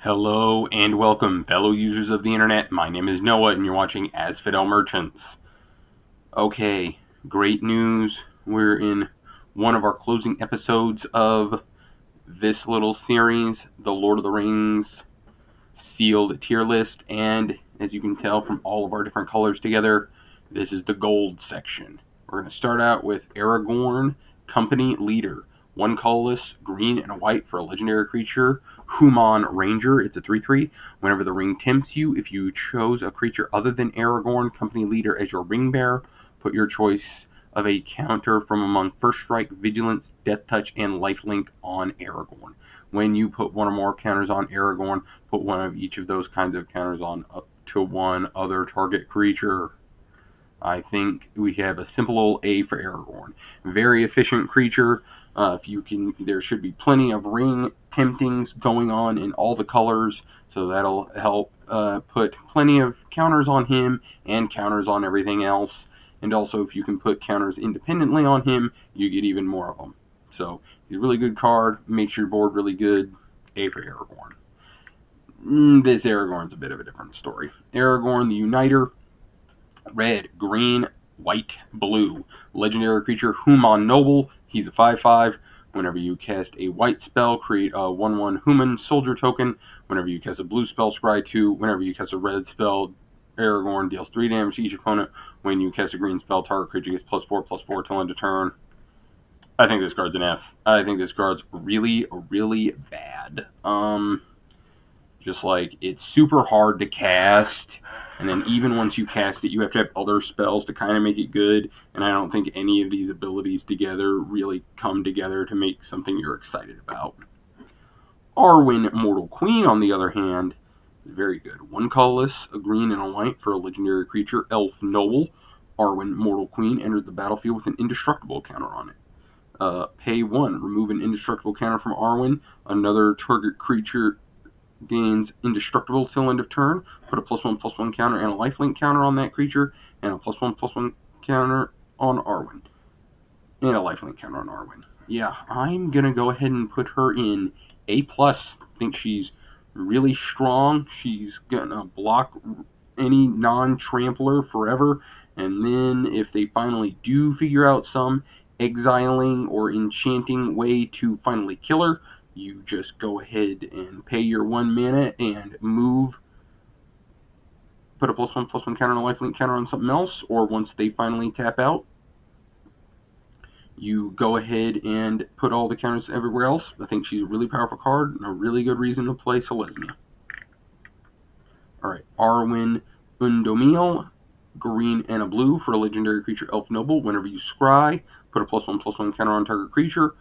Hello and welcome, fellow users of the internet. My name is Noah, and you're watching As Fidel Merchants. Okay, great news. We're in one of our closing episodes of this little series, the Lord of the Rings sealed tier list, and as you can tell from all of our different colors together, this is the gold section. We're going to start out with Aragorn, Company Leader. One colorless, green and a white for a legendary creature. Human Ranger, it's a 3/3. Whenever the ring tempts you, if you chose a creature other than Aragorn, Company Leader, as your ring bearer, put your choice of a counter from among First Strike, Vigilance, Death Touch, and Lifelink on Aragorn. When you put one or more counters on Aragorn, put one of each of those kinds of counters on up to one other target creature. I think we have a simple old A for Aragorn. Very efficient creature. There should be plenty of ring temptings going on in all the colors, so that'll help put plenty of counters on him and counters on everything else. And also, if you can put counters independently on him, you get even more of them. So he's a really good card. Makes your board really good. A for Aragorn. This Aragorn's a bit of a different story. Aragorn the Uniter. Red, green, white, blue. Legendary creature, Human Noble. He's a 5/5. Whenever you cast a white spell, create a 1/1 Human Soldier token. Whenever you cast a blue spell, scry 2. Whenever you cast a red spell, Aragorn deals 3 damage to each opponent. When you cast a green spell, target creature gets +4/+4 till end of turn. I think this card's an F. I think this card's really, really bad. Just like, it's super hard to cast, and then even once you cast it, you have to have other spells to kind of make it good, and I don't think any of these abilities together really come together to make something you're excited about. Arwen Mortal Queen, on the other hand, is very good. One colorless, a green and a white for a legendary creature, Elf Noble. Arwen Mortal Queen enters the battlefield with an indestructible counter on it. Pay 1, remove an indestructible counter from Arwen. Another target creature gains indestructible till end of turn. Put a +1/+1 counter and a lifelink counter on that creature, and a +1/+1 counter on Arwen. And a lifelink counter on Arwen. Yeah, I'm gonna go ahead and put her in A+. I think she's really strong. She's gonna block any non-trampler forever, and then if they finally do figure out some exiling or enchanting way to finally kill her, you just go ahead and pay your 1 mana and move, put a +1/+1 counter and a lifelink counter on something else, or once they finally tap out, you go ahead and put all the counters everywhere else. I think she's a really powerful card and a really good reason to play Selesnya. Alright, Arwen Undomil, green and a blue for a legendary creature, Elf Noble. Whenever you scry, put a +1/+1 counter on target creature.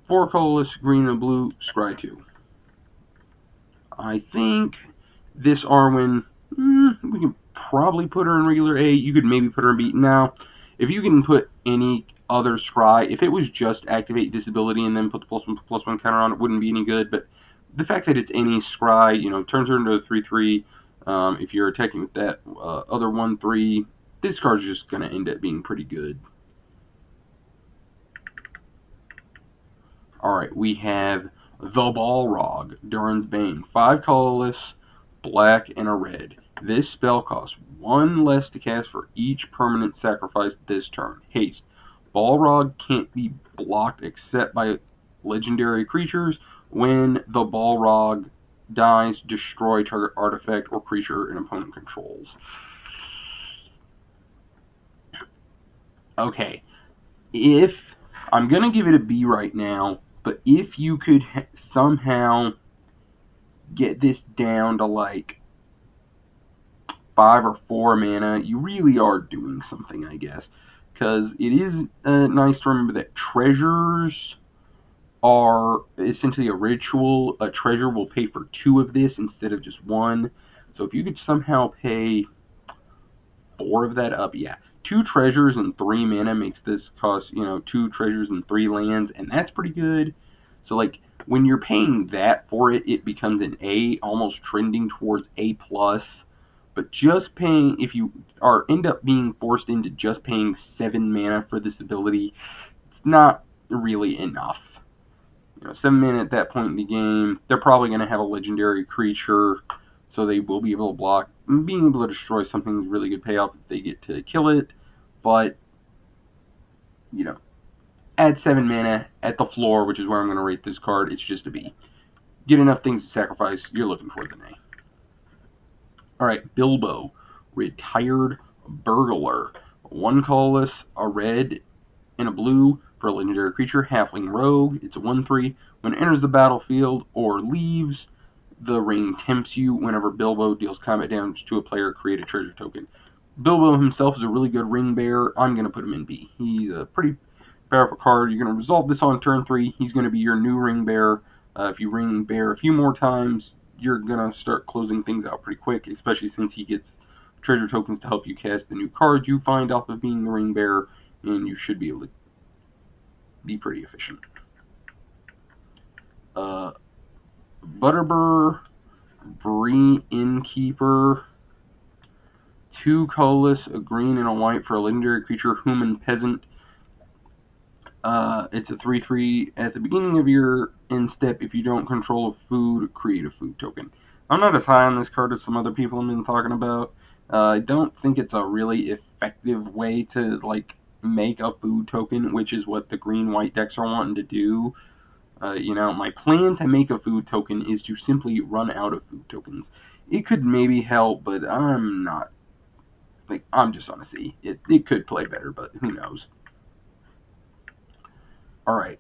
4 colorless, green and blue, scry 2. I think this Arwen, we can probably put her in regular A. You could maybe put her in B. Now, if you can put any other scry, if it was just activate disability and then put the +1/+1 counter on, it wouldn't be any good. But the fact that it's any scry, turns her into a 3/3. If you're attacking with that other 1/3, this card's just going to end up being pretty good. Alright, we have the Balrog, Durin's Bane. 5 colorless, black, and a red. This spell costs 1 less to cast for each permanent sacrifice this turn. Haste. Balrog can't be blocked except by legendary creatures. When the Balrog dies, destroy target artifact or creature an opponent controls. Okay, I'm going to give it a B right now, but if you could somehow get this down to like 5 or 4 mana, you really are doing something, I guess. Because it is nice to remember that treasures are essentially a ritual. A treasure will pay for 2 of this instead of just 1. So if you could somehow pay 4 of that up, yeah. 2 treasures and 3 mana makes this cost, 2 treasures and 3 lands, and that's pretty good. So, like, when you're paying that for it, it becomes an A, almost trending towards A+. But just paying, if you end up being forced into just paying 7 mana for this ability, it's not really enough. 7 mana at that point in the game. They're probably going to have a legendary creature, so they will be able to block. Being able to destroy something is really good payoff if they get to kill it, but, add 7 mana at the floor, which is where I'm going to rate this card. It's just a B. Get enough things to sacrifice, you're looking for the A. Alright, Bilbo, Retired Burglar. 1 colorless, a red, and a blue for a legendary creature, Halfling Rogue. It's a 1/3. When it enters the battlefield or leaves, the ring tempts you. Whenever Bilbo deals combat damage to a player, create a treasure token. Bilbo himself is a really good ring bearer. I'm going to put him in B. He's a pretty powerful card. You're going to resolve this on turn 3. He's going to be your new ring bearer. If you ring bear a few more times, you're going to start closing things out pretty quick, especially since he gets treasure tokens to help you cast the new cards you find off of being the ring bearer, and you should be able to be pretty efficient. Butterbur, Bree Innkeeper, 2 colorless, a green and a white for a legendary creature, Human Peasant. It's a 3/3. At the beginning of your end step, if you don't control a food, create a food token. I'm not as high on this card as some other people have been talking about. I don't think it's a really effective way to make a food token, which is what the green-white decks are wanting to do. My plan to make a food token is to simply run out of food tokens. It could maybe help, but I'm not. I'm just on a C. It could play better, but who knows. Alright.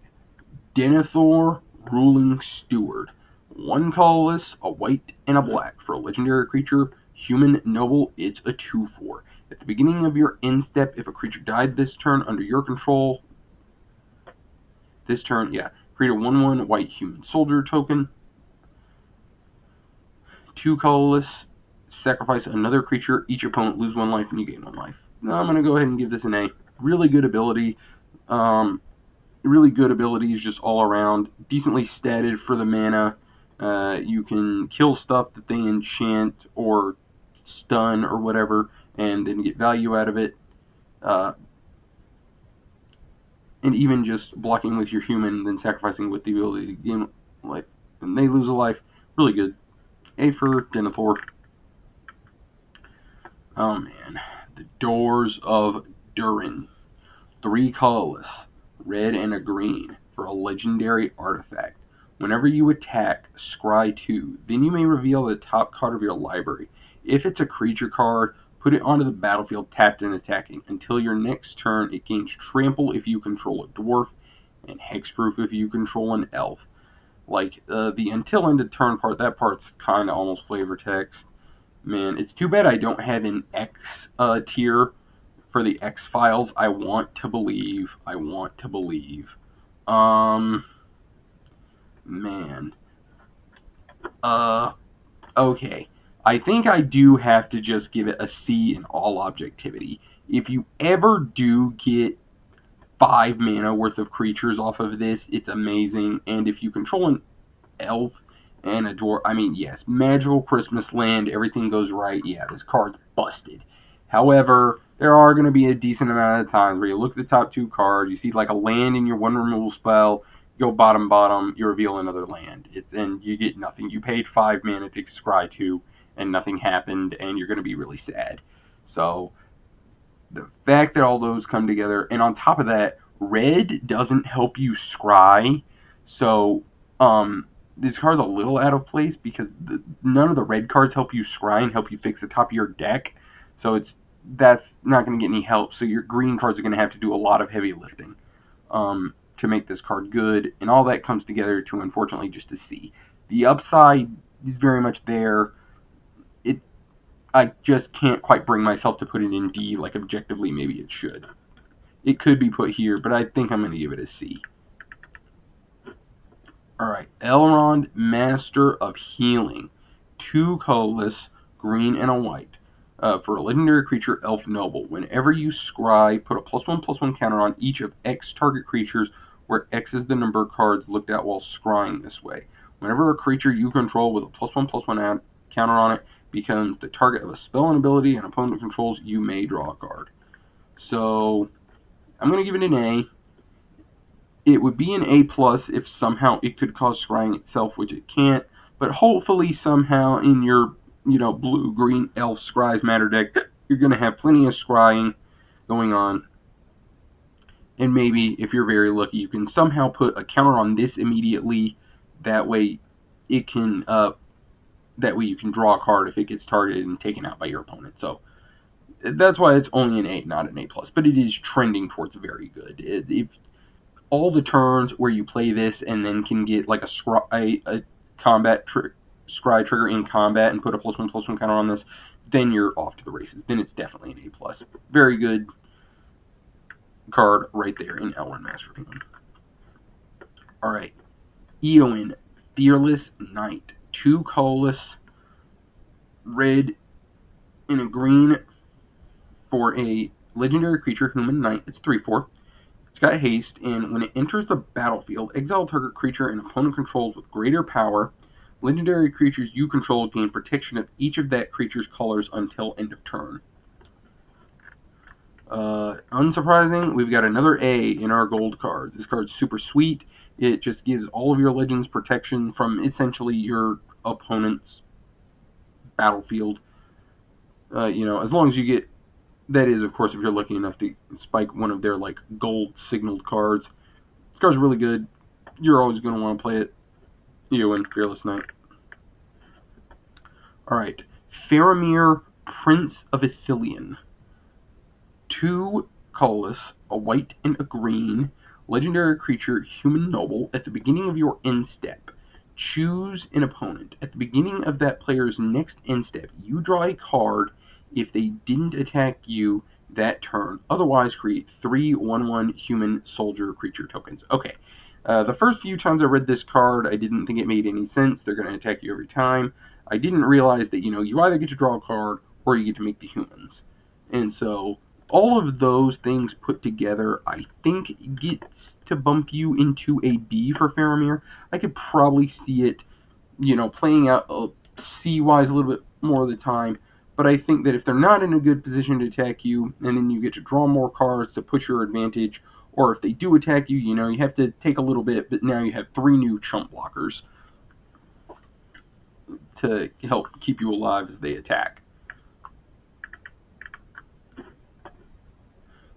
Denethor, Ruling Steward. 1 colorless, a white, and a black for a legendary creature, Human Noble. It's a 2/4. At the beginning of your end step, if a creature died this turn under your control, create a 1/1 white human soldier token. 2 colorless, sacrifice another creature. Each opponent lose 1 life and you gain 1 life. Now I'm going to go ahead and give this an A. Really good ability. Really good abilities just all around. Decently statted for the mana. You can kill stuff that they enchant or stun or whatever, and then get value out of it. And even just blocking with your human, then sacrificing with the ability to gain life, and they lose a life. Really good. A for Denethor. Oh man. The Doors of Durin. 3 colorless, red and a green for a legendary artifact. Whenever you attack, scry 2. Then you may reveal the top card of your library. If it's a creature card, put it onto the battlefield tapped and attacking. Until your next turn, it gains trample if you control a dwarf, and hexproof if you control an elf. The until end of turn part, that part's kind of almost flavor text. Man, it's too bad I don't have an X tier for the X-Files. I want to believe. Man. Okay. I think I do have to just give it a C in all objectivity. If you ever do get 5 mana worth of creatures off of this, it's amazing. And if you control an elf and a dwarf, yes, magical Christmas land, everything goes right. Yeah, this card's busted. However, there are going to be a decent amount of times where you look at the top 2 cards, you see a land in your 1 removal spell, you go bottom, you reveal another land, and you get nothing. You paid 5 mana to scry 2, and nothing happened, and you're going to be really sad. So, the fact that all those come together, and on top of that, red doesn't help you scry, so, this card's a little out of place because none of the red cards help you scry and help you fix the top of your deck, so that's not going to get any help. So your green cards are going to have to do a lot of heavy lifting to make this card good, and all that comes together to, unfortunately, just a C. The upside is very much there. I just can't quite bring myself to put it in D like objectively maybe it should. It could be put here, but I think I'm going to give it a C. Alright, Elrond, Master of Healing. 2 colorless, green and a white. For a legendary creature, Elf Noble. Whenever you scry, put a +1/+1 counter on each of X target creatures, where X is the number of cards looked at while scrying this way. Whenever a creature you control with a +1/+1 counter on it becomes the target of a spell and ability an opponent controls, you may draw a card. So, I'm going to give it an A. It would be an A plus if somehow it could cause scrying itself, which it can't. But hopefully somehow in your blue-green elf scries matter deck, you're going to have plenty of scrying going on. And maybe if you're very lucky, you can somehow put a counter on this immediately. That way, it can. That way you can draw a card if it gets targeted and taken out by your opponent. So that's why it's only an A, not an A plus. But it is trending towards very good. If all the turns where you play this and then can get like a combat scry trigger in combat and put a +1/+1 counter on this, then you're off to the races. Then it's definitely an A plus. Very good card right there in L1 Master Opinion. Alright, Eowyn, Fearless Knight. 2 colorless, red and a green for a legendary creature, human knight. It's 3/4. It's got haste, and when it enters the battlefield, exile target creature an opponent controls with greater power. Legendary creatures you control gain protection of each of that creature's colors until end of turn. Unsurprising, we've got another A in our gold cards. This card's super sweet. It just gives all of your legends protection from essentially your opponent's battlefield. As long as you get, that is, of course, if you're lucky enough to spike one of their like gold signaled cards. This card's really good. You're always going to want to play it. Eowyn, Fearless Knight. Alright, Faramir, Prince of Ithilien. 2 colorless, a white and a green, legendary creature, human noble. At the beginning of your end step, choose an opponent. At the beginning of that player's next end step, you draw a card if they didn't attack you that turn. Otherwise, create 3 1/1 human soldier creature tokens. Okay. The first few times I read this card, I didn't think it made any sense. They're going to attack you every time. I didn't realize that, you either get to draw a card or you get to make the humans. And so all of those things put together, I think, gets to bump you into a B for Faramir. I could probably see it, playing out C-wise a little bit more of the time. But I think that if they're not in a good position to attack you, and then you get to draw more cards to push your advantage, or if they do attack you, you have to take a little bit, but now you have 3 new chump blockers to help keep you alive as they attack.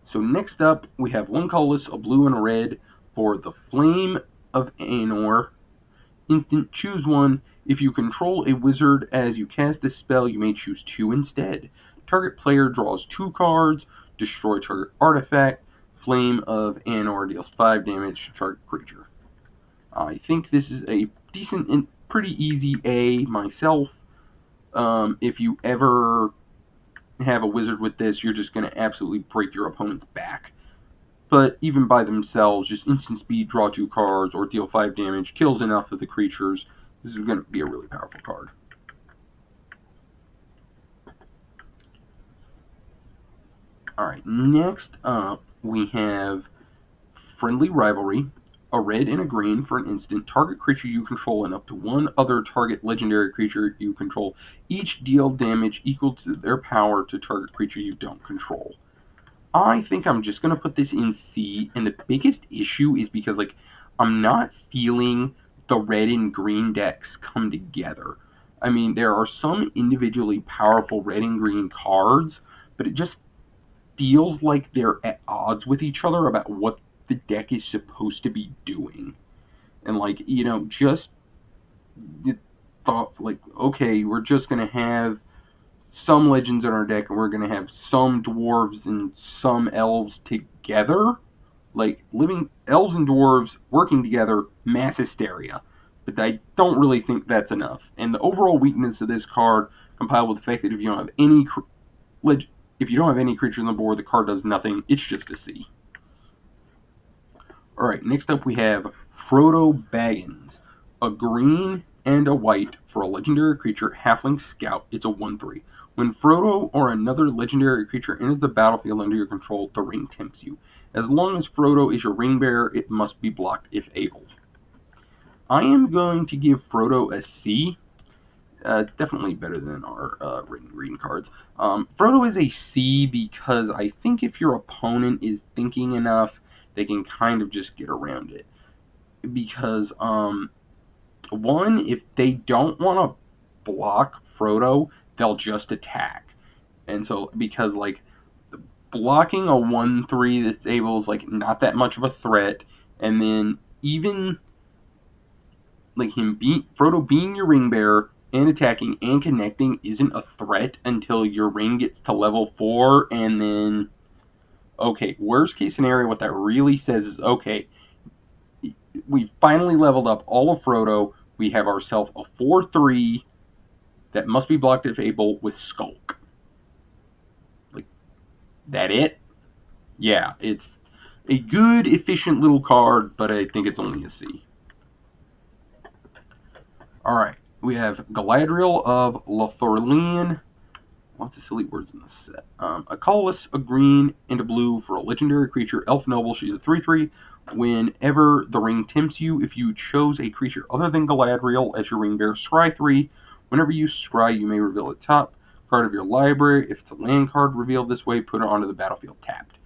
So next up, we have 1 colorless, a blue, and a red for the Flame of Anor. Instant, choose 1. If you control a wizard as you cast this spell, you may choose 2 instead. Target player draws 2 cards, destroy target artifact. Flame of Anor deals 5 damage to target creature. I think this is a decent and pretty easy A myself. If you ever have a wizard with this, you're just going to absolutely break your opponent's back. But even by themselves, just instant speed, draw 2 cards, or deal 5 damage, kills enough of the creatures. This is going to be a really powerful card. Alright, next up we have Friendly Rivalry. A red and a green for an instant. Target creature you control and up to 1 other target legendary creature you control each deal damage equal to their power to target creature you don't control. I think I'm just going to put this in C, and the biggest issue is because I'm not feeling the red and green decks come together. I mean, there are some individually powerful red and green cards, but it just feels like they're at odds with each other about what the deck is supposed to be doing. And just thought okay, we're just going to have some legends in our deck, and we're going to have some dwarves and some elves together. Living elves and dwarves working together, mass hysteria. But I don't really think that's enough. And the overall weakness of this card, compiled with the fact that if you don't have any creature on the board, the card does nothing. It's just a C. Alright, next up we have Frodo Baggins. A green and a white for a legendary creature, Halfling Scout. It's a 1/3. When Frodo or another legendary creature enters the battlefield under your control, the ring tempts you. As long as Frodo is your ring bearer, it must be blocked if able. I am going to give Frodo a C. It's definitely better than our red and green cards. Frodo is a C because I think if your opponent is thinking enough, they can kind of just get around it. Because, one, if they don't want to block Frodo, they'll just attack. And so, because, like, blocking a 1/3 that's able is, like, not that much of a threat, and then even, like, Frodo being your ring bearer and attacking and connecting isn't a threat until your ring gets to level 4, and then, okay, worst case scenario, what that really says is, okay, we finally leveled up all of Frodo, we have ourselves a 4/3 that must be blocked if able with Skulk. Like, that it? Yeah, it's a good, efficient little card, but I think it's only a C. Alright, we have Galadriel of Lothlorien. Lots of silly words in this set. A colorless, a green, and a blue for a legendary creature, Elf Noble. She's a 3/3. Whenever the ring tempts you, if you chose a creature other than Galadriel as your ring bearer, scry 3. Whenever you scry, you may reveal the top card of your library. If it's a land card revealed this way, put it onto the battlefield tapped.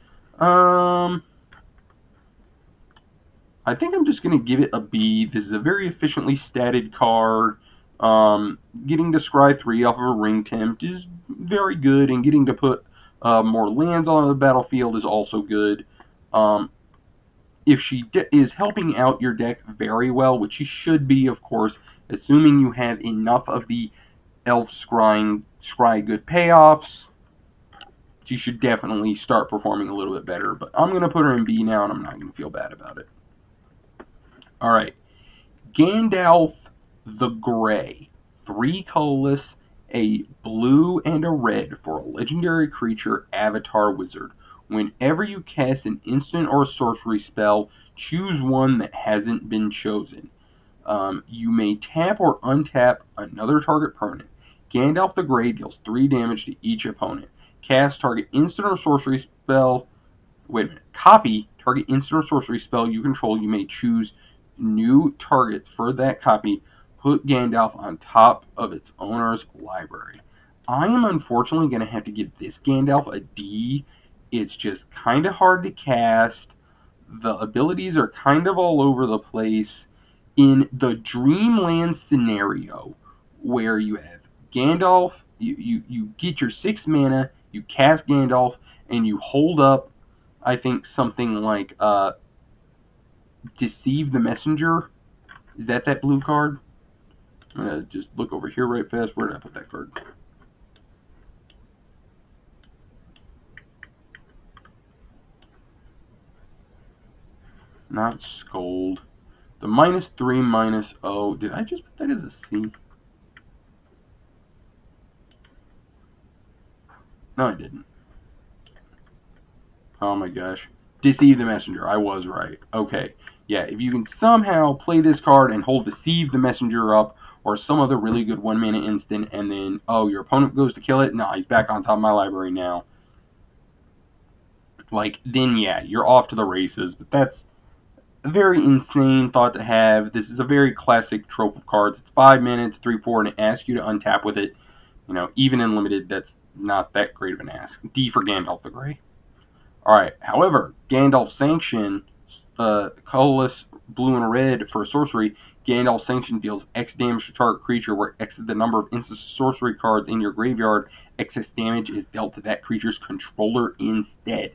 I think I'm just going to give it a B. This is a very efficiently statted card. Getting to scry 3 off of a ring tempt is very good, and getting to put more lands on the battlefield is also good. If she is helping out your deck very well, which she should be, of course, assuming you have enough of the elf scry good payoffs, she should definitely start performing a little bit better. But I'm going to put her in B now, and I'm not going to feel bad about it. Alright, Gandalf the Grey. 3 colorless, a blue, and a red for a legendary creature, Avatar Wizard. Whenever you cast an instant or a sorcery spell, choose one that hasn't been chosen. You may tap or untap another target permanent. Gandalf the Grey deals 3 damage to each opponent. Cast target instant or sorcery spell. Wait a minute. Copy target instant or sorcery spell you control. You may choose new targets for that copy. Put Gandalf on top of its owner's library. I am unfortunately going to have to give this Gandalf a D. It's just kind of hard to cast. The abilities are kind of all over the place. In the Dreamland scenario, where you have Gandalf, you get your 6 mana, you cast Gandalf, and you hold up, I think, something like Deceive the Messenger. Is that blue card? I'm going to just look over here right fast. Where did I put that card? Not Scold. The -3, -0. Did I just put that as a C? No, I didn't. Oh my gosh. Deceive the Messenger. I was right. Okay. Yeah, if you can somehow play this card and hold Deceive the Messenger up, or some other really good 1 mana instant, and then, oh, your opponent goes to kill it? Nah, he's back on top of my library now. Like, then yeah, you're off to the races, but that's a very insane thought to have. This is a very classic trope of cards. It's 5 minutes, 3/4, and it asks you to untap with it. You know, even in limited, that's not that great of an ask. D for Gandalf the Grey. Alright, however, Gandalf Sanction, colorless, blue and red for a sorcery. Gandalf Sanction deals X damage to target creature, where X is the number of instant sorcery cards in your graveyard. Excess damage is dealt to that creature's controller instead.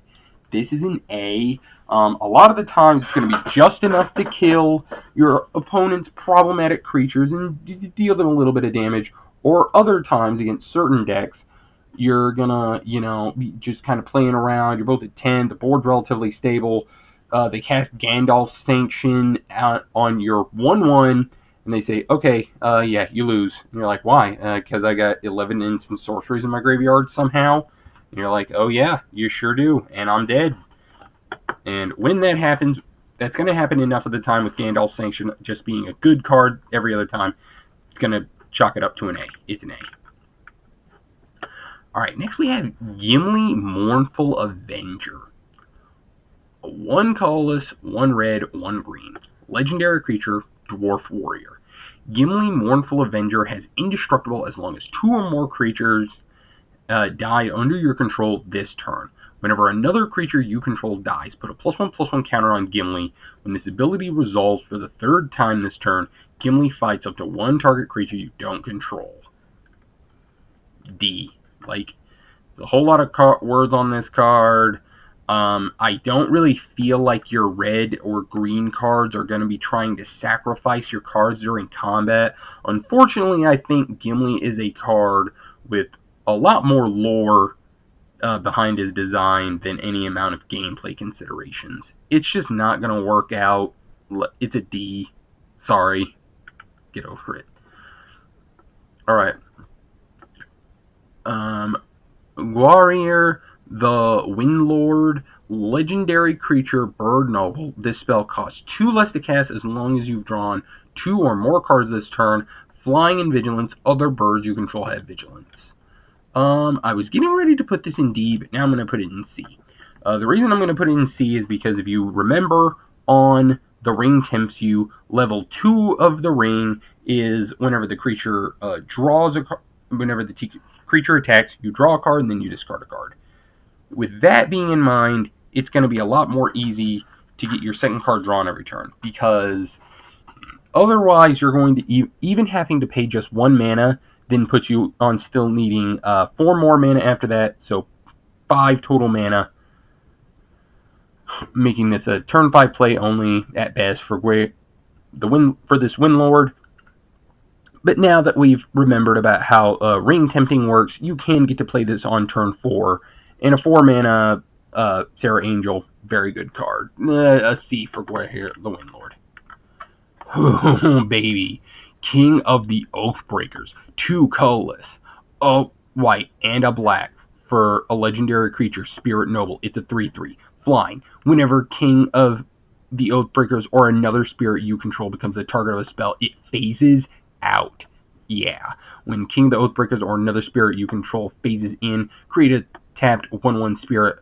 This is an A. A lot of the time, it's going to be just enough to kill your opponent's problematic creatures and deal them a little bit of damage. Or other times, against certain decks, you're gonna, be just kind of playing around. You're both at 10. The board's relatively stable. They cast Gandalf Sanction out on your 1/1, and they say, okay, yeah, you lose. And you're like, why? Because I got 11 instant sorceries in my graveyard somehow. And you're like, oh yeah, you sure do, and I'm dead. And when that happens, that's going to happen enough of the time with Gandalf Sanction just being a good card every other time. It's going to chalk it up to an A. It's an A. Alright, next we have Gimli Mournful Avenger. 1 colorless, 1 red, 1 green. Legendary creature, Dwarf Warrior. Gimli Mournful Avenger has indestructible as long as 2 or more creatures die under your control this turn. Whenever another creature you control dies, put a +1/+1 counter on Gimli. When this ability resolves for the third time this turn, Gimli fights up to one target creature you don't control. D. Like, a whole lot of words on this card. I don't really feel like your red or green cards are going to be trying to sacrifice your cards during combat. Unfortunately, I think Gimli is a card with a lot more lore behind his design than any amount of gameplay considerations. It's just not going to work out. It's a D. Sorry. Get over it. Alright. Warrior the Windlord, legendary creature, bird noble. This spell costs 2 less to cast as long as you've drawn 2 or more cards this turn. Flying and vigilance. Other birds you control have vigilance. I was getting ready to put this in D, but now I'm going to put it in C. The reason I'm going to put it in C is because if you remember on The Ring Tempts You, level 2 of the ring is whenever the creature draws a card. Whenever the creature attacks, you draw a card and then you discard a card. With that being in mind, it's going to be a lot more easy to get your second card drawn every turn, because otherwise you're going to even having to pay just 1 mana, then put you on still needing 4 more mana after that, so 5 total mana, making this a turn 5 play only at best for this Windlord. But now that we've remembered about how Ring Tempting works, you can get to play this on turn 4. And a 4 mana Sarah Angel, very good card. A C for here, the Windlord. Oh, baby. King of the Oathbreakers. 2 colorless. A white and a black for a legendary creature, Spirit Noble. It's a 3/3. Flying. Whenever King of the Oathbreakers or another spirit you control becomes the target of a spell, it phases out. Yeah. When King of the Oathbreakers or another spirit you control phases in, create a tapped 1/1 spirit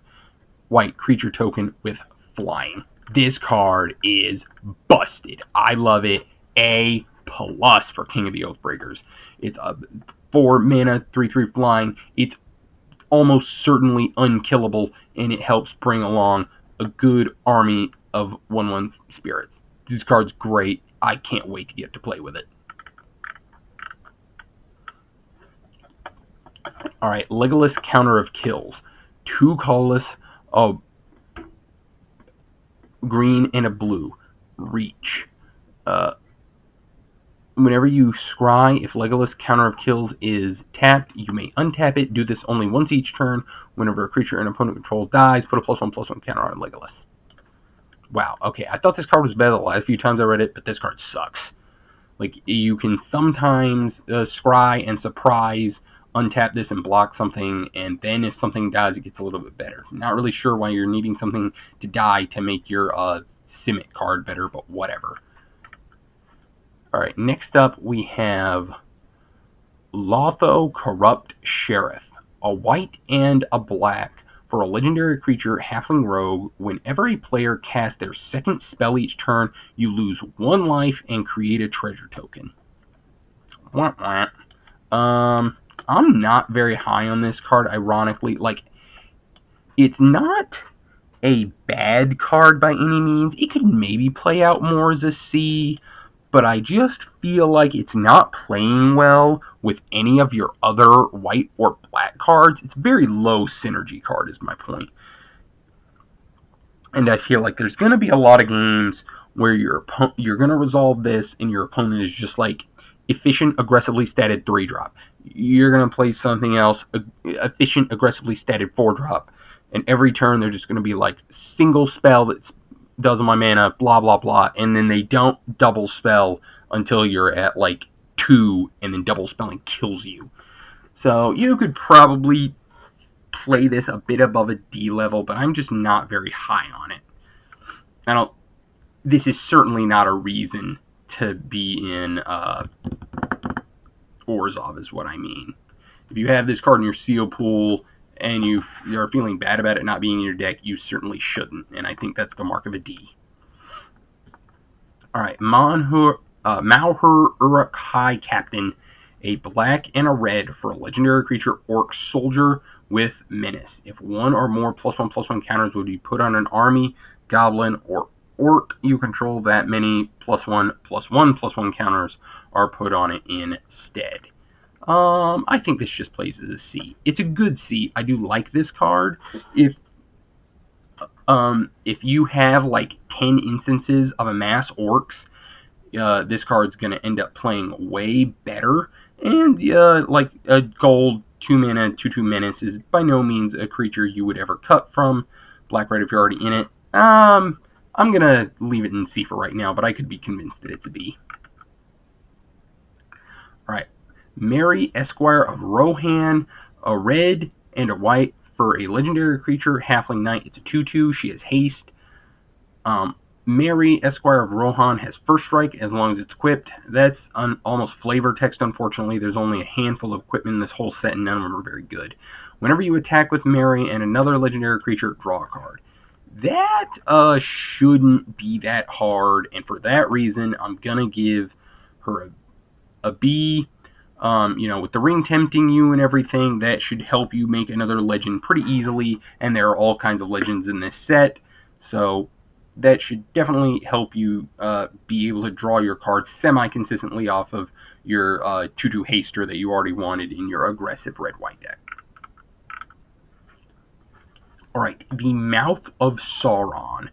white creature token with flying. This card is busted. I love it. A+ for King of the Oathbreakers. It's a 4 mana 3/3 flying. It's almost certainly unkillable, and it helps bring along a good army of 1/1 spirits. This card's great. I can't wait to get to play with it. Alright, Legolas Counter of Kills. 2 colorless, a green and a blue. Reach. Whenever you scry, if Legolas Counter of Kills is tapped, you may untap it. Do this only once each turn. Whenever a creature an opponent control dies, put a +1/+1 counter on Legolas. Wow, okay, I thought this card was better the last few times I read it, but this card sucks. Like, you can sometimes scry and surprise, untap this and block something, and then if something dies, it gets a little bit better. Not really sure why you're needing something to die to make your Simic card better, but whatever. Alright, next up we have LotR Corrupt Sheriff. A white and a black for a legendary creature, Halfling Rogue. Whenever a player casts their second spell each turn, you lose 1 life and create a treasure token. I'm not very high on this card, ironically. Like, it's not a bad card by any means. It could maybe play out more as a C, but I just feel like it's not playing well with any of your other white or black cards. It's a very low synergy card, is my point. And I feel like there's going to be a lot of games where you're going to resolve this and your opponent is just like efficient, aggressively statted 3-drop. You're going to play something else, efficient, aggressively statted 4-drop. And every turn they're just going to be like, single spell that does my mana, blah, blah, blah. And then they don't double spell until you're at like 2, and then double spelling kills you. So you could probably play this a bit above a D level, but I'm just not very high on it. This is certainly not a reason to be in Orzhov, is what I mean. If you have this card in your seal pool and you're feeling bad about it not being in your deck, you certainly shouldn't, and I think that's the mark of a D. Alright, Malhur Uruk High Captain, a black and a red for a legendary creature Orc Soldier with Menace. If one or more +1/+1 counters would be put on an army, goblin, or orc you control, that many +1/+1/+1 counters are put on it instead. I think this just plays as a C. It's a good C. I do like this card. If you have like 10 instances of amass orcs, this card's going to end up playing way better. And like a gold 2-mana 2/2 Menace is by no means a creature you would ever cut from black-red if you're already in it. I'm going to leave it in C for right now, but I could be convinced that it's a B. Alright, Mary, Esquire of Rohan, a red and a white for a legendary creature, Halfling Knight. It's a 2/2. She has haste. Mary, Esquire of Rohan, has first strike as long as it's equipped. That's almost flavor text, unfortunately. There's only a handful of equipment in this whole set, and none of them are very good. Whenever you attack with Mary and another legendary creature, draw a card. That shouldn't be that hard, and for that reason, I'm going to give her a B. With the ring tempting you and everything, that should help you make another legend pretty easily, and there are all kinds of legends in this set, so that should definitely help you be able to draw your cards semi-consistently off of your 2/2 haster that you already wanted in your aggressive red-white deck. Alright, the Mouth of Sauron.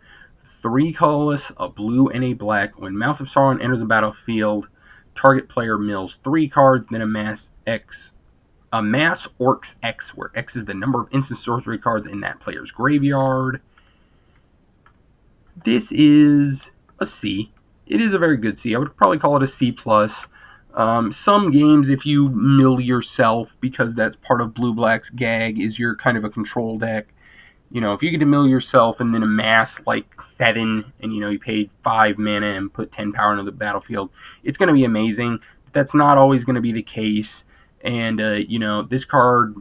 3 colorless, a blue, and a black. When Mouth of Sauron enters the battlefield, target player mills 3 cards, then amass Orcs X, where X is the number of instant sorcery cards in that player's graveyard. This is a C. It is a very good C. I would probably call it a C+. Some games, if you mill yourself, because that's part of Blue-Black's gag, is you're kind of a control deck. If you get to mill yourself and then amass like 7, and you paid 5 mana and put 10 power into the battlefield, it's going to be amazing. But that's not always going to be the case. And this card,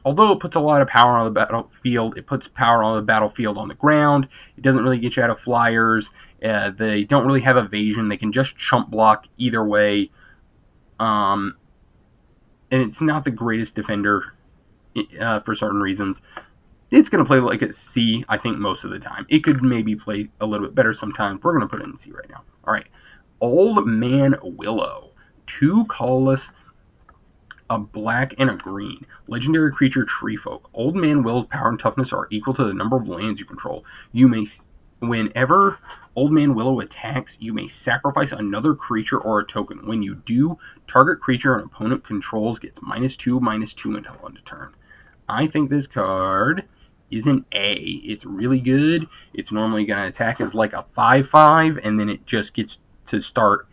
although it puts a lot of power on the battlefield, it puts power on the battlefield on the ground. It doesn't really get you out of flyers. They don't really have evasion. They can just chump block either way. And it's not the greatest defender for certain reasons. It's going to play like a C, I think, most of the time. It could maybe play a little bit better sometimes. We're going to put it in C right now. Alright. Old Man Willow. 2 colorless, a black, and a green. Legendary creature, Tree Folk. Old Man Willow's power and toughness are equal to the number of lands you control. Whenever Old Man Willow attacks, you may sacrifice another creature or a token. When you do, target creature an opponent controls gets -2/-2 until end of turn. I think this card is an A. It's really good. It's normally going to attack as like a 5/5, and then it just gets to start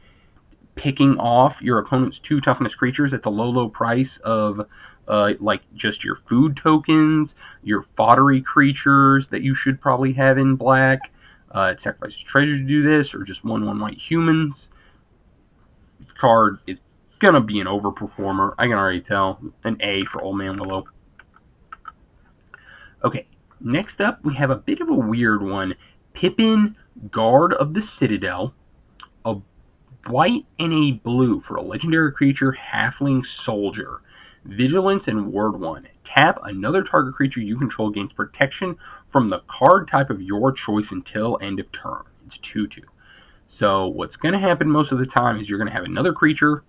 picking off your opponent's 2 toughness creatures at the low price of like just your food tokens, your foddery creatures that you should probably have in black. It sacrifices treasure to do this, or just 1/1 white humans. This card is going to be an overperformer. I can already tell. An A for Old Man Willow. Okay, next up we have a bit of a weird one. Pippin, Guard of the Citadel, a white and a blue for a legendary creature, Halfling Soldier. Vigilance and Ward 1. Tap another target creature you control gains protection from the card type of your choice until end of turn. It's 2/2. So what's going to happen most of the time is you're going to have another creature.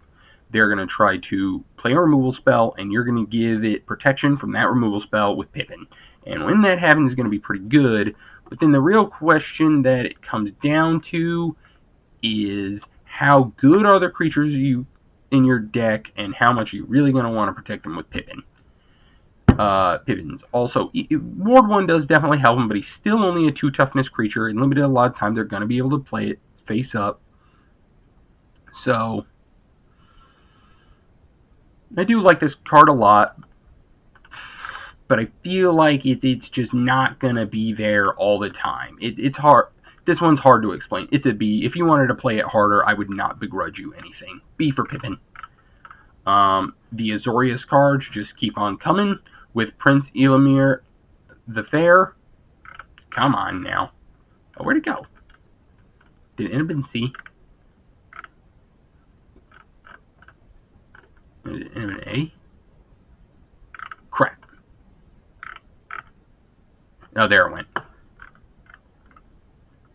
They're going to try to play a removal spell, and you're going to give it protection from that removal spell with Pippin. And when that happens, it's going to be pretty good. But then the real question that it comes down to is how good are the creatures in your deck, and how much are you really going to want to protect them with Pippin. Pippins. Also, Ward 1 does definitely help him, but he's still only a 2 toughness creature, and limited a lot of time they're going to be able to play it face up. So I do like this card a lot, but I feel like it's just not going to be there all the time. It's hard. This one's hard to explain. It's a B. If you wanted to play it harder, I would not begrudge you anything. B for Pippin. The Azorius cards just keep on coming with Prince Elamir the Fair. Come on now. Oh, where'd it go? Did it end up in C? an A? Crap. Oh, there it went.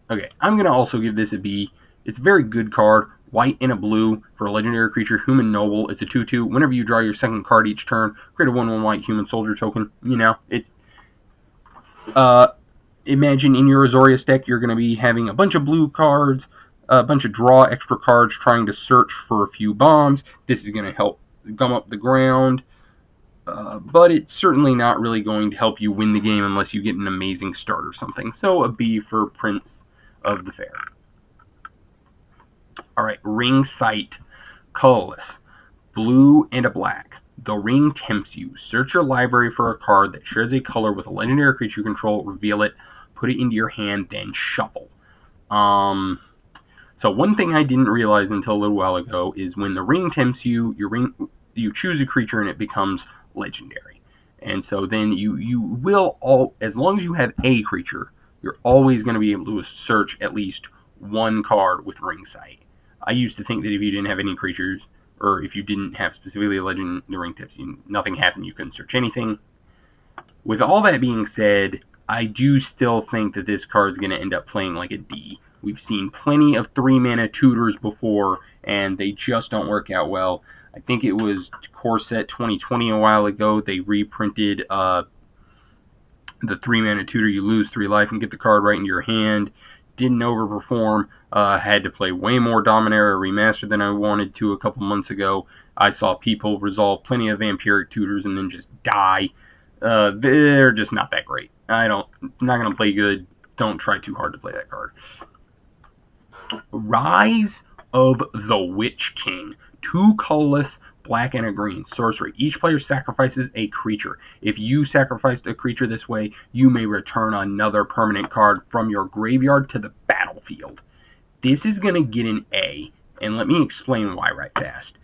Okay, I'm going to also give this a B. It's a very good card. White and a blue for a legendary creature, Human Noble. It's a 2/2. Whenever you draw your second card each turn, create a 1/1 white human soldier token. You know, it's... imagine in your Azorius deck, you're going to be having a bunch of blue cards, a bunch of draw extra cards, trying to search for a few bombs. This is going to help gum up the ground. But it's certainly not really going to help you win the game unless you get an amazing start or something. So a B for Prince of the Fair. Alright, Ring Sight. Colorless. Blue and a black. The ring tempts you. Search your library for a card that shares a color with a legendary creature you control, reveal it, put it into your hand, then shuffle. So one thing I didn't realize until a little while ago is when the ring tempts you, you choose a creature and it becomes legendary. And so then you will, as long as you have a creature, you're always going to be able to search at least one card with Ring Sight. I used to think that if you didn't have any creatures, or if you didn't have specifically a legend, the ring tips you, nothing happened, you couldn't search anything. With all that being said, I do still think that this card is going to end up playing like a D. We've seen plenty of 3-mana tutors before, and they just don't work out well. I think it was Core Set 2020 a while ago. They reprinted the 3-mana tutor. You lose 3 life and get the card right into your hand. Didn't overperform. Had to play way more Dominaria Remastered than I wanted to a couple months ago. I saw people resolve plenty of Vampiric tutors and then just die. They're just not that great. Not going to play good. Don't try too hard to play that card. Rise of the Witch King. 2 colorless, black and a green. Sorcery. Each player sacrifices a creature. If you sacrificed a creature this way, you may return another permanent card from your graveyard to the battlefield. This is going to get an A, and let me explain why right fast.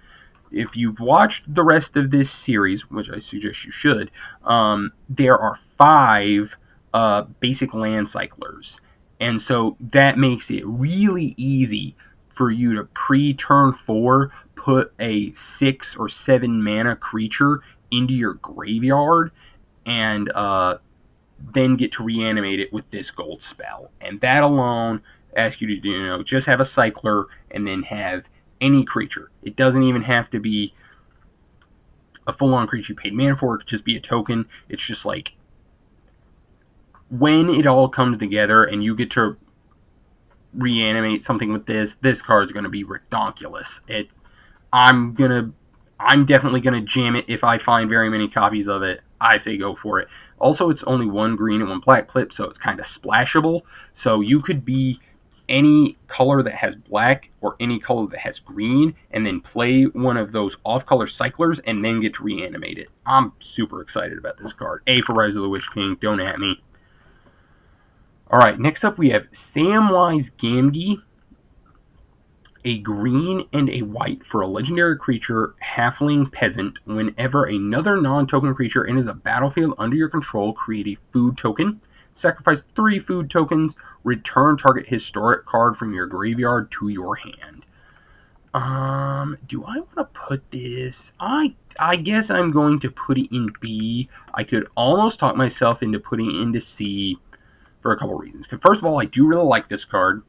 If you've watched the rest of this series, which I suggest you should, there are 5 basic land cyclers. And so that makes it really easy for you to pre-turn 4 put a 6 or 7 mana creature into your graveyard and then get to reanimate it with this gold spell. And that alone asks you to do, just have a cycler and then have any creature. It doesn't even have to be a full-on creature you paid mana for. It could just be a token. It's just like when it all comes together and you get to reanimate something with this card's going to be redonkulous. I'm definitely going to jam it if I find very many copies of it. I say go for it. Also, it's only 1 green and 1 black clip, so it's kind of splashable. So you could be any color that has black or any color that has green and then play one of those off-color cyclers and then get to reanimate it. I'm super excited about this card. A for Rise of the Witch King. Don't at me. Alright, next up we have Samwise Gamgee. A green and a white for a legendary creature, Halfling Peasant. Whenever another non-token creature enters a battlefield under your control, create a food token. Sacrifice 3 food tokens. Return target historic card from your graveyard to your hand. Do I want to put this? I guess I'm going to put it in B. I could almost talk myself into putting it into C for a couple reasons. First of all, I do really like this card.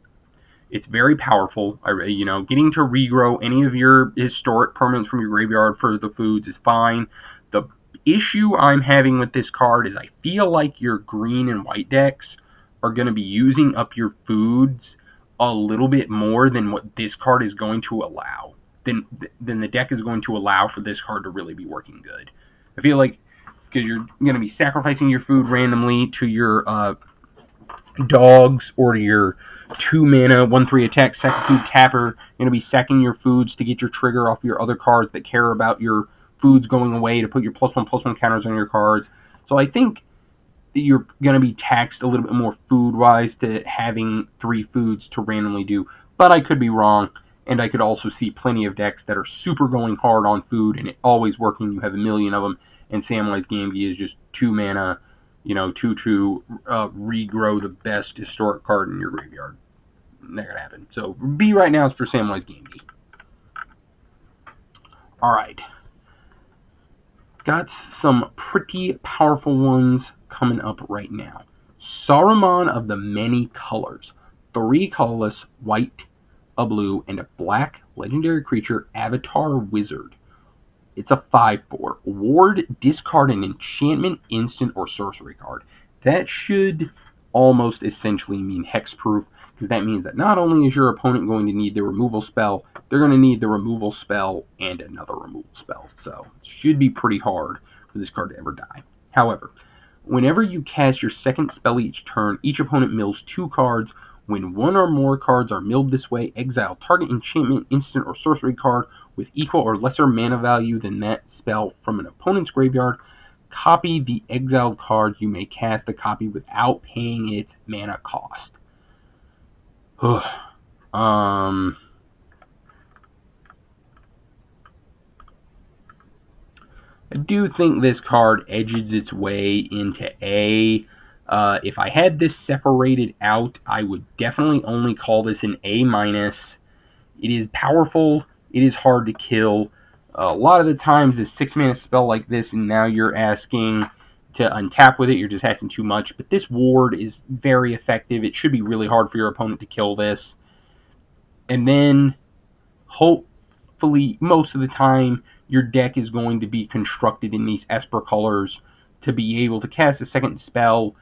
It's very powerful. Getting to regrow any of your historic permanents from your graveyard for the foods is fine. The issue I'm having with this card is I feel like your green and white decks are going to be using up your foods a little bit more than what this card is going to allow. Than the deck is going to allow for this card to really be working good. I feel like because you're going to be sacrificing your food randomly to your dogs or to your 2 mana 1/3 attack second food tapper. You're going to be sacking your foods to get your trigger off your other cards that care about your foods going away to put your +1/+1 counters on your cards. So I think you're going to be taxed a little bit more food wise to having 3 foods to randomly do, but I could be wrong. And I could also see plenty of decks that are super going hard on food and it always working. You have a million of them, and Samwise Gamgee is just 2 mana, 2/2 regrow the best historic card in your graveyard. That could happen. So B right now is for Samwise Gamgee. Alright. got some pretty powerful ones coming up right now. Saruman of the Many Colors. 3 colorless, white, a blue, and a black legendary creature, Avatar Wizard. It's a 5/4. Ward, discard an enchantment, instant, or sorcery card. That should almost essentially mean hexproof, because that means that not only is your opponent going to need the removal spell, they're going to need the removal spell and another removal spell. So it should be pretty hard for this card to ever die. However, whenever you cast your second spell each turn, each opponent mills 2 cards. When 1 or more cards are milled this way, exile target enchantment, instant, or sorcery card with equal or lesser mana value than that spell from an opponent's graveyard. Copy the exiled card. You may cast the copy without paying its mana cost. I do think this card edges its way into A. If I had this separated out, I would definitely only call this an A-. It is powerful. It is hard to kill. A lot of the times, a 6-mana spell like this, and now you're asking to untap with it, you're just asking too much. But this ward is very effective. It should be really hard for your opponent to kill this. And then, hopefully, most of the time, your deck is going to be constructed in these Esper colors to be able to cast a second spell,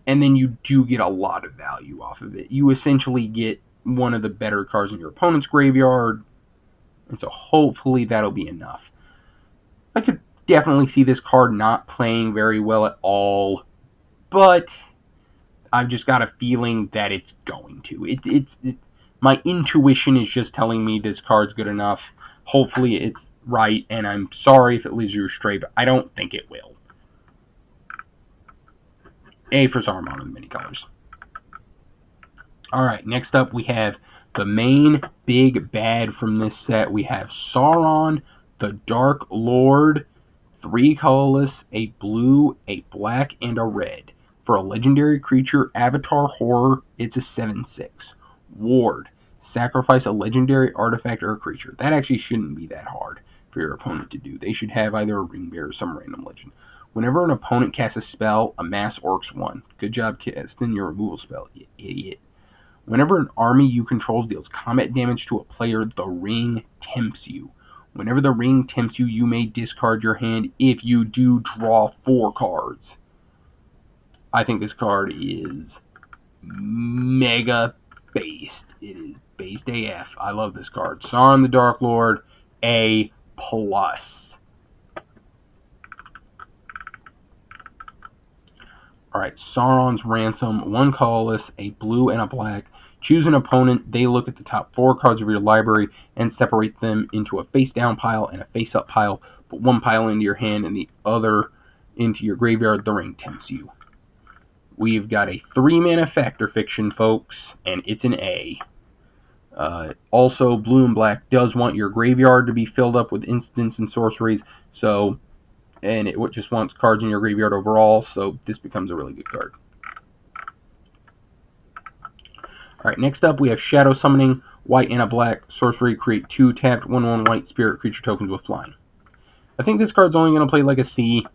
and then you do get a lot of value off of it. You essentially get one of the better cards in your opponent's graveyard, and so hopefully that'll be enough. I could definitely see this card not playing very well at all, but I've just got a feeling that it's going to. My intuition is just telling me this card's good enough. Hopefully it's right, and I'm sorry if it leads you astray, but I don't think it will. A for Saruman of the Many Colors. Alright, next up we have the main big bad from this set. We have Sauron, the Dark Lord, 3 colorless, a blue, a black, and a red. For a legendary creature, Avatar Horror, it's a 7/6. Ward, sacrifice a legendary artifact or a creature. That actually shouldn't be that hard for your opponent to do. They should have either a Ring Bearer or some random legend. Whenever an opponent casts a spell, amass Orcs 1. Good job casting your removal spell, you idiot. Whenever an army you control deals combat damage to a player, the ring tempts you. Whenever the ring tempts you, you may discard your hand. If you do, draw 4 cards. I think this card is mega based. It is based AF. I love this card. Sauron the Dark Lord, A+. Alright, Sauron's Ransom, 1 colorless, a blue, and a black. Choose an opponent. They look at the top 4 cards of your library and separate them into a face-down pile and a face-up pile. Put 1 pile into your hand and the other into your graveyard. The ring tempts you. We've got a 3-mana Factor Fiction, folks, and it's an A. Also, blue and black does want your graveyard to be filled up with instants and sorceries, and it just wants cards in your graveyard overall, so this becomes a really good card. Alright, next up we have Shadow Summoning, white and a black, sorcery, create 2 tapped 1/1 white spirit creature tokens with flying. I think this card's only going to play like a C.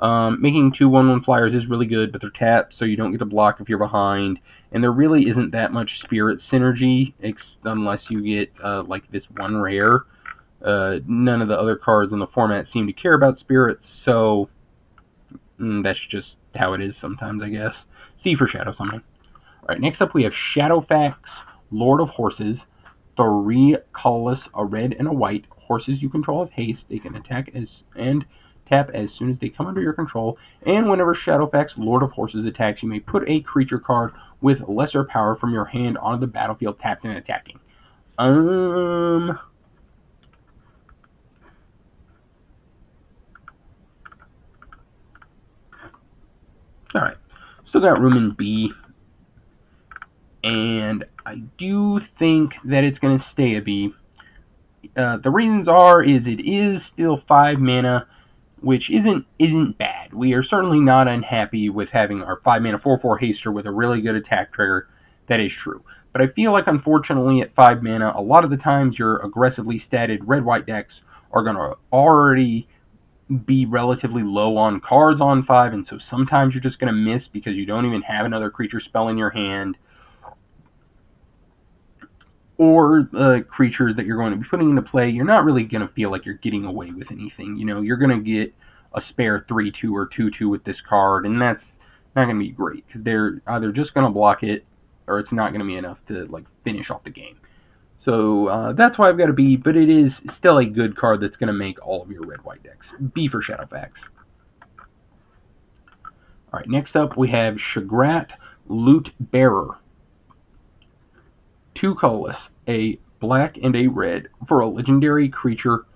Making 2 1/1 flyers is really good, but they're tapped, so you don't get to block if you're behind, and there really isn't that much spirit synergy, unless you get like this 1 rare. None of the other cards in the format seem to care about spirits, so that's just how it is sometimes, I guess. C for Shadow Summoning. Alright, next up we have Shadowfax, Lord of Horses, 3 colorless, a red, and a white. Horses you control have haste. They can attack and tap as soon as they come under your control, and whenever Shadowfax, Lord of Horses, attacks, you may put a creature card with lesser power from your hand onto the battlefield tapped and attacking. Alright, still got room in B, and I do think that it's going to stay a B. The reasons is it is still 5 mana, which isn't bad. We are certainly not unhappy with having our 5 mana 4/4 haster with a really good attack trigger. That is true. But I feel like, unfortunately, at 5 mana, a lot of the times your aggressively statted red-white decks are going to already be relatively low on cards on 5, and so sometimes you're just going to miss because you don't even have another creature spell in your hand, or creatures that you're going to be putting into play, you're not really going to feel like you're getting away with anything. You're going to get a spare 3-2 or 2-2 with this card, and that's not going to be great because they're either just going to block it or it's not going to be enough to like finish off the game. So that's why I've got a B, but it is still a good card that's going to make all of your red-white decks. B for Shadowfax. All right, next up we have Shagrat Loot Bearer. 2 colorless, a black and a red for a legendary creature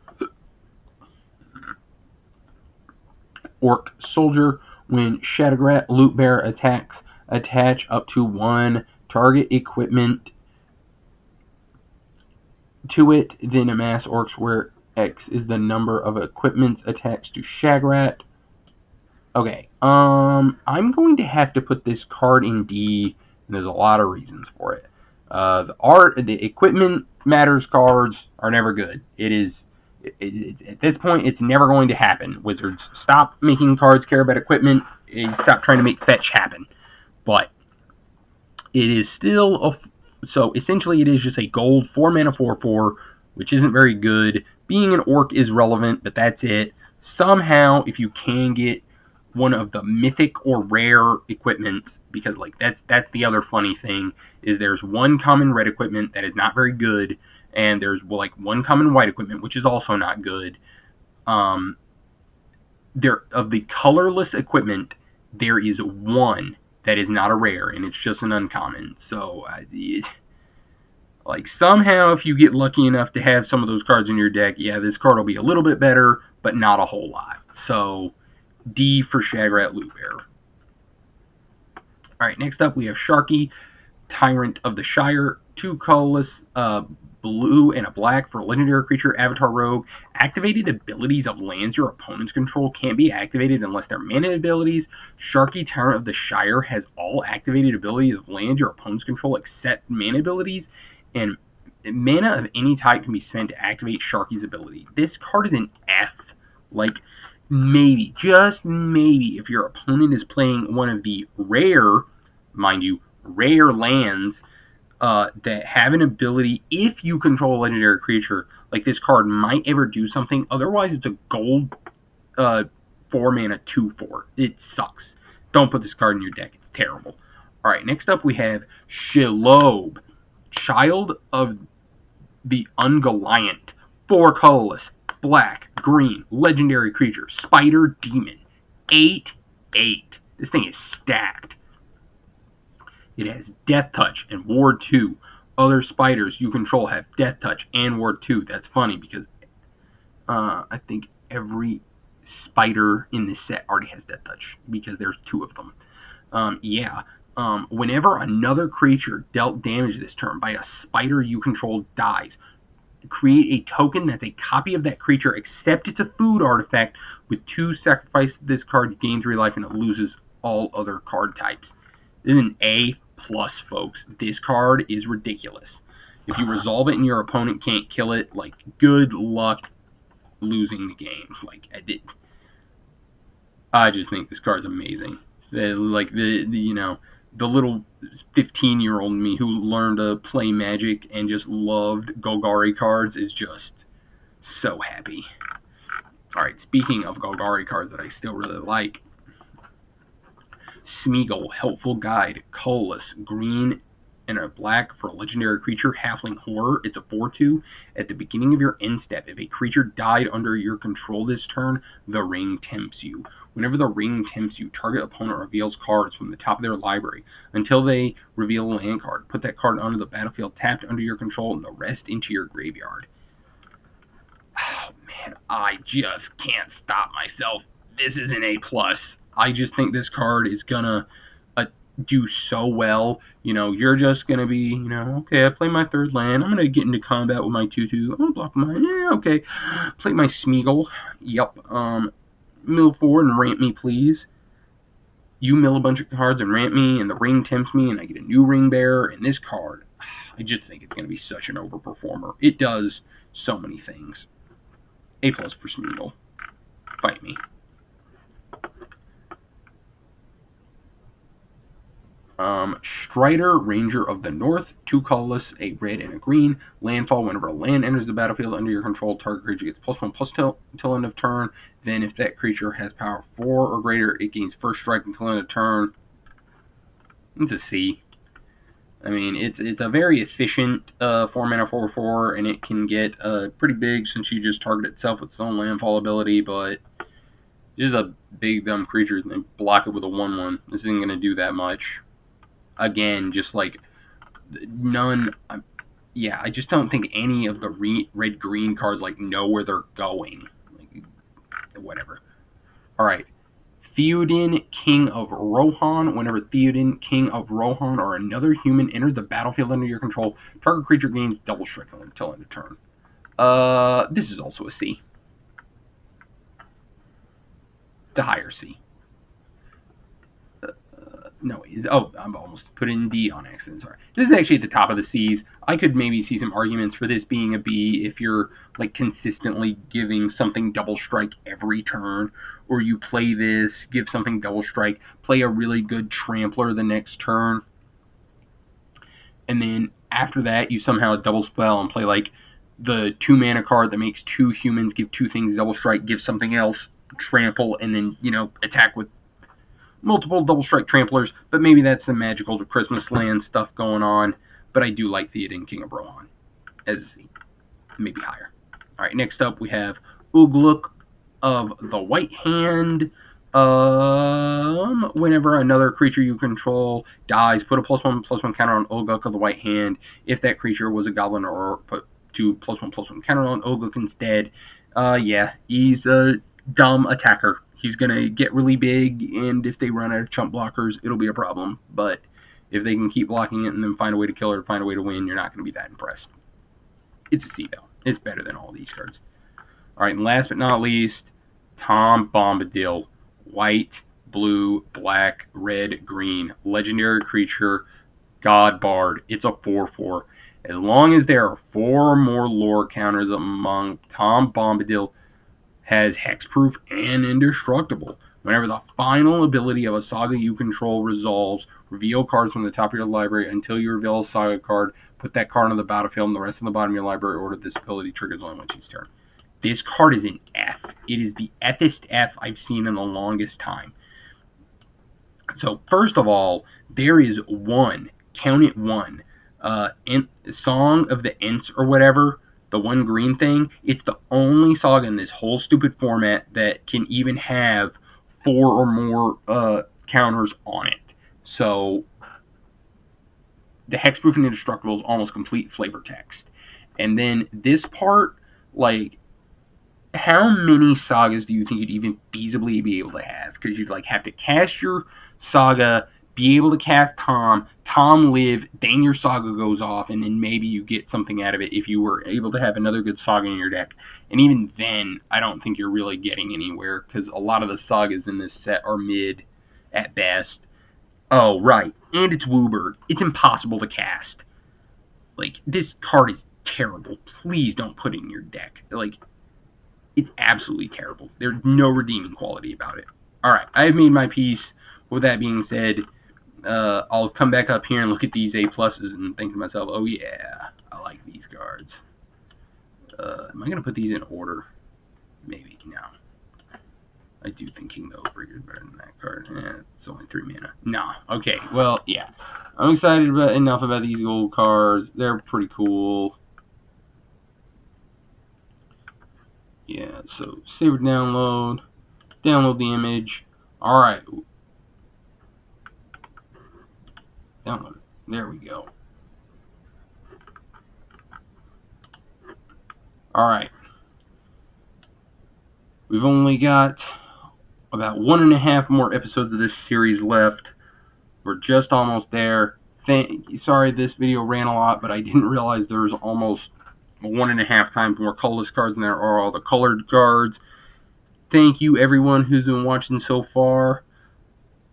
orc soldier. When Shadowgrat Loot Bearer attacks, attach up to 1 target equipment to it, then amass orcs where X is the number of equipments attached to Shagrat. Okay, I'm going to have to put this card in D, and there's a lot of reasons for it. The equipment matters cards are never good. At this point, it's never going to happen. Wizards, stop making cards care about equipment. Stop trying to make fetch happen. But it is still so essentially it is just a gold 4-mana 4/4, which isn't very good. Being an orc is relevant, but that's it. Somehow, if you can get one of the mythic or rare equipments, because like that's the other funny thing, is there's 1 common red equipment that is not very good, and there's like 1 common white equipment which is also not good. There of the colorless equipment, there is 1 that is not a rare, and it's just an uncommon. So like somehow if you get lucky enough to have some of those cards in your deck, yeah, this card will be a little bit better, but not a whole lot. So D for Shagrat Loot Bearer. Alright, next up we have Sharky, Tyrant of the Shire. 2 colorless, blue and a black for a legendary creature, Avatar Rogue. Activated abilities of lands your opponents control can't be activated unless they're mana abilities. Sharky, Tyrant of the Shire has all activated abilities of lands your opponents control except mana abilities, and mana of any type can be spent to activate Sharky's ability. This card is an F. Like, maybe, just maybe, if your opponent is playing one of the rare, mind you, rare lands that have an ability, if you control a legendary creature, like this card might ever do something. Otherwise, it's a gold 4-mana 2/4. It sucks. Don't put this card in your deck. It's terrible. Alright, next up we have Shelob, Child of the Ungoliant. 4 colorless, black, green, legendary creature, spider demon. 8/8. This thing is stacked. It has Death Touch and Ward 2. Other spiders you control have Death Touch and Ward 2. That's funny because I think every spider in this set already has Death Touch because there's 2 of them. Whenever another creature dealt damage this turn by a spider you control dies, create a token that's a copy of that creature except it's a food artifact with 2 sacrifice. This card gains 3 life and it loses all other card types. This is an A+, folks. This card is ridiculous. If you resolve it and your opponent can't kill it, like, good luck losing the game. Like, I just think this card's amazing. Like, the little 15-year-old me who learned to play Magic and just loved Golgari cards is just so happy. Alright, speaking of Golgari cards that I still really like, Smeagol, Helpful Guide, colorless, green and a black for a legendary creature, Halfling Horror. It's a 4/2. At the beginning of your end step, if a creature died under your control this turn, the ring tempts you. Whenever the ring tempts you, target opponent reveals cards from the top of their library. Until they reveal a land card, put that card onto the battlefield tapped under your control and the rest into your graveyard. Oh man, I just can't stop myself. This is an A+. I just think this card is gonna do so well. You're just gonna be, okay, I play my 3rd land. I'm gonna get into combat with my 2/2. I'm gonna block mine. Yeah, okay. Play my Smeagol. Yep. Mill forward and ramp me, please. You mill a bunch of cards and ramp me, and the ring tempts me, and I get a new ring bearer. And this card, I just think it's gonna be such an overperformer. It does so many things. A+ for Smeagol. fight me. Strider, Ranger of the North, 2 colorless, a red and a green. Landfall, whenever a land enters the battlefield under your control, target creature gets +1/+2 until end of turn. Then if that creature has power 4 or greater, it gains first strike until end of turn. It's a C. I mean, it's a very efficient 4-mana 4/4, and it can get pretty big since you just target itself with its own landfall ability, but just a big dumb creature and block it with a 1/1. This isn't going to do that much. Again, just like none. Yeah, I just don't think any of the red-green cards like know where they're going. Like, whatever. All right. Theoden, King of Rohan. Whenever Theoden, King of Rohan, or another human enters the battlefield under your control, target creature gains double strike until end of turn. This is also a C. The higher C. No, oh, I'm almost put in D on accident, sorry. This is actually at the top of the C's. I could maybe see some arguments for this being a B if you're like consistently giving something double strike every turn, or you play this, give something double strike, play a really good trampler the next turn, and then after that you somehow double spell and play like the 2-mana card that makes 2 humans give 2 things double strike, give something else trample, and then, you know, attack with multiple double strike tramplers, but maybe that's the magical Christmas land stuff going on. But I do like Theoden, King of Rohan as a C, maybe higher. All right, next up we have Ugluk of the White Hand. Whenever another creature you control dies, put a +1/+1 counter on Ugluk of the White Hand. If that creature was a goblin, or put 2 +1/+1 counter on Ugluk instead. Yeah, he's a dumb attacker. He's going to get really big, and if they run out of chump blockers, it'll be a problem. But if they can keep blocking it and then find a way to kill it or find a way to win, you're not going to be that impressed. It's a C, though. It's better than all these cards. All right, and last but not least, Tom Bombadil. White, blue, black, red, green. Legendary creature, God Bard. It's a 4/4. As long as there are 4 or more lore counters among Tom Bombadil, has hexproof and indestructible. Whenever the final ability of a saga you control resolves, reveal cards from the top of your library until you reveal a saga card. Put that card on the battlefield and the rest on the bottom of your library order. This ability triggers only once each turn. This card is an F. It is the F'est F I've seen in the longest time. So first of all, there is one, count it one, Song of the Ents or whatever, the one green thing. It's the only saga in this whole stupid format that can even have 4 or more counters on it. So the hexproof and indestructible is almost complete flavor text. And then this part, like, how many sagas do you think you'd even feasibly be able to have? Because you'd like have to cast your saga, be able to cast Tom live, then your saga goes off, and then maybe you get something out of it if you were able to have another good saga in your deck. And even then, I don't think you're really getting anywhere, because a lot of the sagas in this set are mid at best. Oh, right, and it's Wooburg. It's impossible to cast. Like, this card is terrible. Please don't put it in your deck. Like, it's absolutely terrible. There's no redeeming quality about it. Alright, I've made my peace. With that being said, I'll come back up here and look at these A pluses and think to myself, oh yeah, I like these cards. Am I going to put these in order? Maybe. No. I do think King of Oathbreaker is better than that card. It's only 3 mana. No. Okay, well, yeah. I'm excited enough about these gold cards. They're pretty cool. Yeah, so save or download. Download the image. Alright. Download it. There we go. Alright. We've only got about 1.5 more episodes of this series left. We're just almost there. Sorry this video ran a lot, but I didn't realize there was almost 1.5 times more colorless cards than there are all the colored cards. Thank you everyone who's been watching so far.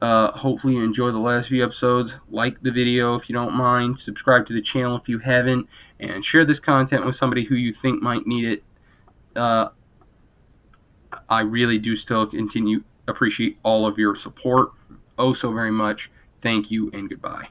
Hopefully you enjoy the last few episodes. Like the video if you don't mind. Subscribe to the channel if you haven't. And share this content with somebody who you think might need it. I really do still appreciate all of your support. Oh, so very much. Thank you and goodbye.